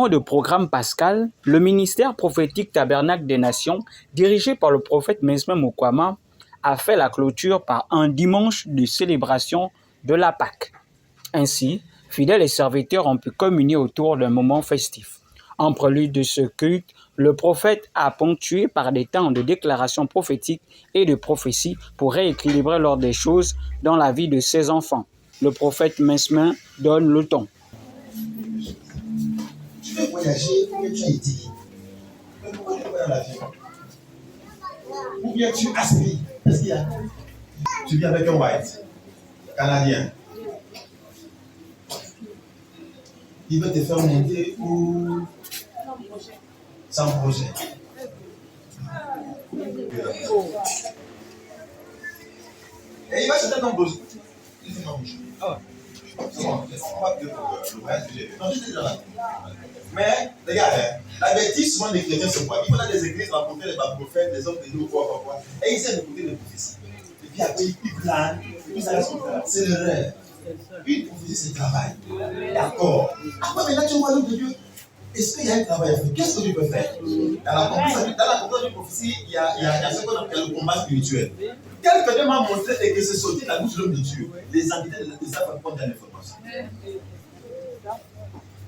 moment de programme pascal, le ministère prophétique Tabernacle des Nations, dirigé par le prophète Mesme Mukwama, a fait la clôture par un dimanche de célébration de la Pâque. Ainsi, fidèles et serviteurs ont pu communier autour d'un moment festif. En prélude de ce culte, le prophète a ponctué par des temps de déclaration prophétique et de prophétie pour rééquilibrer l'ordre des choses dans la vie de ses enfants. Le prophète Mesme donne le ton. Tu veux voyager, mais tu as été. Mais pourquoi tu vas dans l'avion? Ou bien tu aspires? Qu'est-ce qu'il y a? Tu viens avec un white canadien. Il veut te faire monter ou sans projet. Et il va se ton projet. C'est bon, on va plus pour le voyage que j'ai fait. Non, j'étais déjà là. Mais, regarde, la bêtise souvent des chrétiens, c'est quoi? Ils vont dans des églises rencontrer les prophètes, les hommes de Dieu ou quoi. Et ils essaient d'écouter les prophéties. Et puis après, ils planent, et puis ça reste comme ça. C'est le rêve. Une prophétie, c'est le travail. D'accord. Après, maintenant, tu vois l'homme de Dieu. Est-ce qu'il y a un travail à faire? Qu'est-ce que tu peux faire? Dans la compréhension d'une prophétie, il y a ce qu'on appelle le combat spirituel. Quelqu'un m'a montré et que c'est sorti de la bouche de l'homme de Dieu. Les entités de ça vont prendre de l'information.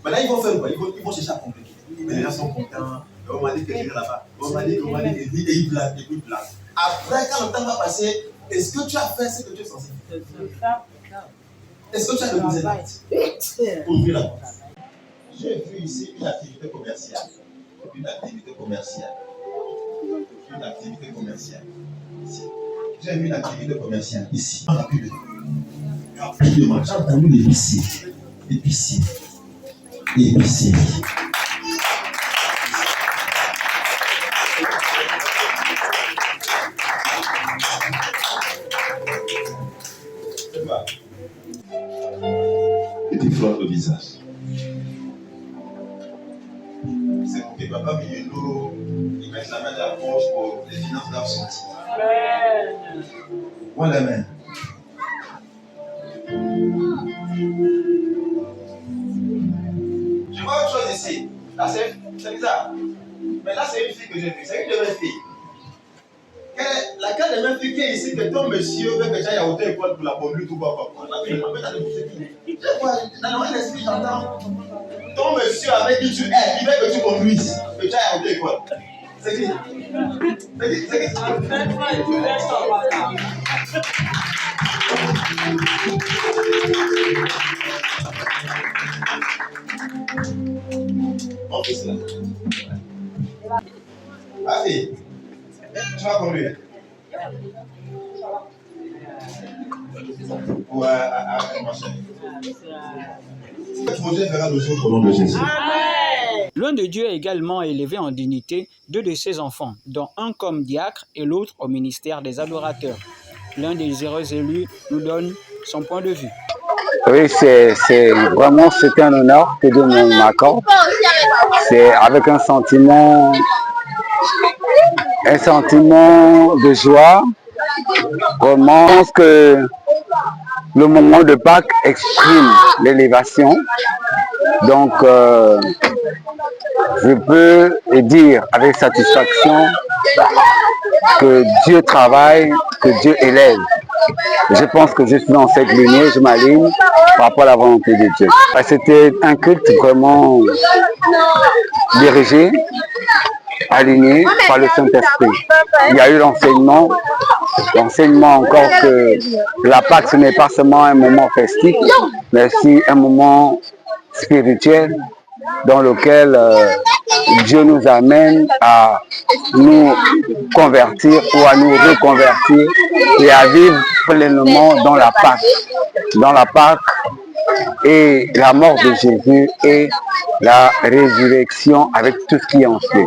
Maintenant, ils vont faire quoi? Ils vont chercher à compliquer. Mais les gens sont contents. On m'a dit que j'irai là-bas. On m'a dit que et ils blaguent, et ils blaguent. Après, quand le temps va passer, est-ce que tu as fait ce que tu es censé faire? Est-ce que tu as le besoin pour ouvrir la porte? J'ai vu ici une activité commerciale. Une activité commerciale. Une activité commerciale. Ici. J'ai vu une activité commerciale ici. Rapidement. J'ai entendu l'épicier. Épicier. Épicier. C'est quoi? Et tu flottes le visage. C'est pour que papa Miyundo, il mette la main dans la poche pour les finances doivent sortir. Où la main? Je vois autre chose ici. Là, c'est bizarre. Mais là, c'est une fille que j'ai vue. C'est une de mes filles. Laquelle de mes filles qui est ici que ton monsieur veut que j'aille à haute école pour la bombe ou quoi? La fille, en fait, elle est bouche qui. Je vois, dans le l'esprit, j'entends. Ton monsieur avec qui tu es, il veut que tu conduises, que tu ailles à haute école. C'est qui? C'est qui? On fait cela. Ah, fille, tu vas conduire. Ouais, ma chérie. Ce projet fera le jour au nom de Jésus. L'un de Dieu a également élevé en dignité deux de ses enfants, dont un comme diacre et l'autre au ministère des adorateurs. L'un des heureux élus nous donne son point de vue. Oui, c'est un honneur que Dieu m'accorde. C'est avec un sentiment de joie. Vraiment, je pense que le moment de Pâques exprime l'élévation. Donc, je peux dire avec satisfaction que Dieu travaille, que Dieu élève. Je pense que je suis dans cette lignée, je m'aligne par rapport à la volonté de Dieu. C'était un culte vraiment dirigé, aligné par le Saint-Esprit. Il y a eu l'enseignement encore que la Pâque, ce n'est pas seulement un moment festif, mais aussi un moment spirituel dans lequel Dieu nous amène à nous convertir ou à nous reconvertir et à vivre pleinement dans la Pâque. Dans la Pâque et la mort de Jésus et la résurrection avec tout ce qui en suit.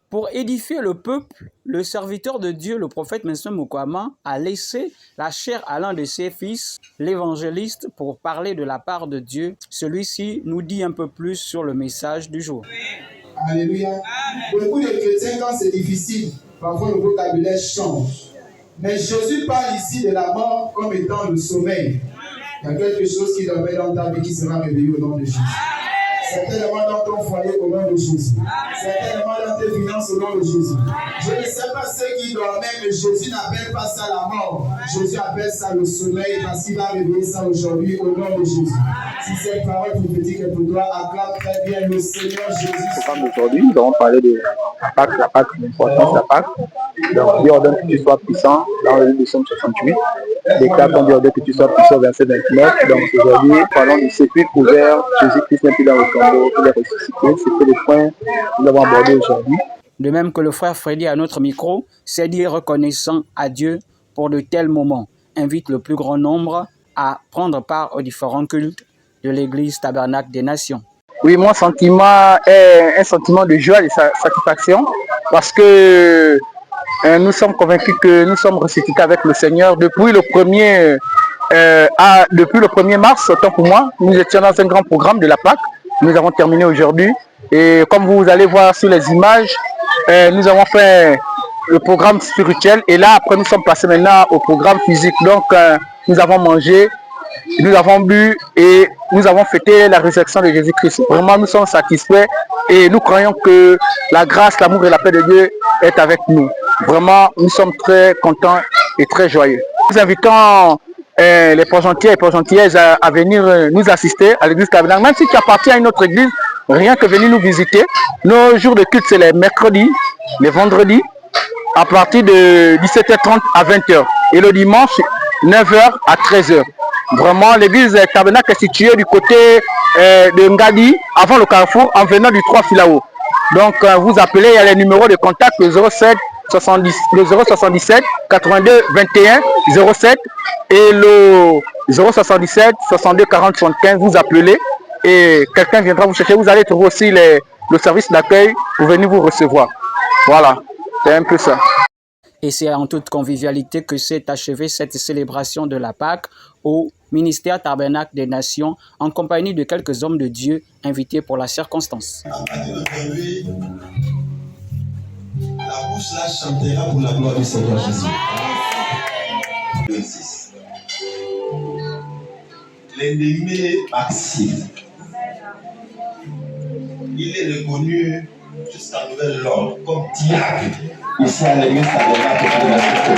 Pour édifier le peuple, le serviteur de Dieu, le prophète Mesme Mukwama, a laissé la chair à l'un de ses fils, l'évangéliste, pour parler de la part de Dieu. Celui-ci nous dit un peu plus sur le message du jour. Alléluia. Pour beaucoup de chrétiens, quand c'est difficile, parfois le vocabulaire change. Mais Jésus parle ici de la mort comme étant le sommeil. Il y a quelque chose qui dormait dans ta vie qui sera réveillé au nom de Jésus. Certainement dans ton foyer au nom de Jésus. Certainement dans tes finances au nom de Jésus. Je ne sais pas ceux qui dormaient, mais Jésus n'appelle pas ça la mort. Jésus appelle ça le sommeil parce qu'il va réveiller ça aujourd'hui au nom de Jésus. Si cette parole prophétique est pour toi, acclame très bien le Seigneur Jésus. Comme aujourd'hui, nous allons parler de la Pâque, l'importance de la Pâque. Donc, Dieu ordonne que tu sois puissant dans le livre de Somme 68. Déclare ton Dieu ordonne que tu sois puissant, verset 29. Donc aujourd'hui, parlons du sépulcre ouvert. Jésus-Christ n'est plus dans le tombeau, il est ressuscité. C'était le point que nous avons abordé aujourd'hui. De même que le frère Freddy à notre micro, c'est dire reconnaissant à Dieu pour de tels moments. Invite le plus grand nombre à prendre part aux différents cultes de l'Église Tabernacle des Nations. Oui, mon sentiment est un sentiment de joie et de satisfaction parce que nous sommes convaincus que nous sommes ressuscités avec le Seigneur depuis le 1er mars, autant pour moi. Nous étions dans un grand programme de la Pâque. Nous avons terminé aujourd'hui. Et comme vous allez voir sur les images, nous avons fait le programme spirituel. Et là, après, nous sommes passés maintenant au programme physique. Donc, nous avons mangé, nous avons bu et nous avons fêté la résurrection de Jésus-Christ. Vraiment, nous sommes satisfaits et nous croyons que la grâce, l'amour et la paix de Dieu est avec nous. Vraiment, nous sommes très contents et très joyeux. Nous invitons les Port-Gentillais et Port-Gentillaises à venir nous assister à l'église Tabernacle. Même si tu appartiens à une autre église, rien que venir nous visiter. Nos jours de culte, c'est les mercredis, les vendredis, à partir de 17h30 à 20h. Et le dimanche, 9h à 13h. Vraiment, l'église Tabernacle est située du côté de Ngadi, avant le carrefour, en venant du 3 Filao. Donc, vous appelez, il y a les numéros de contact, le 077 82 21 07 et le 077 62 40 75. Vous appelez et quelqu'un viendra vous chercher. Vous allez trouver aussi le service d'accueil pour venir vous recevoir. Voilà, c'est un peu ça. Et c'est en toute convivialité que s'est achevée cette célébration de la Pâque au ministère Tabernacle des Nations en compagnie de quelques hommes de Dieu invités pour la circonstance. La bouche là chantera pour la gloire du Seigneur Jésus. 26. L'ennemi Maxime, il est reconnu jusqu'à nouvel ordre comme diable ici à l'église Tabernacle des Nations.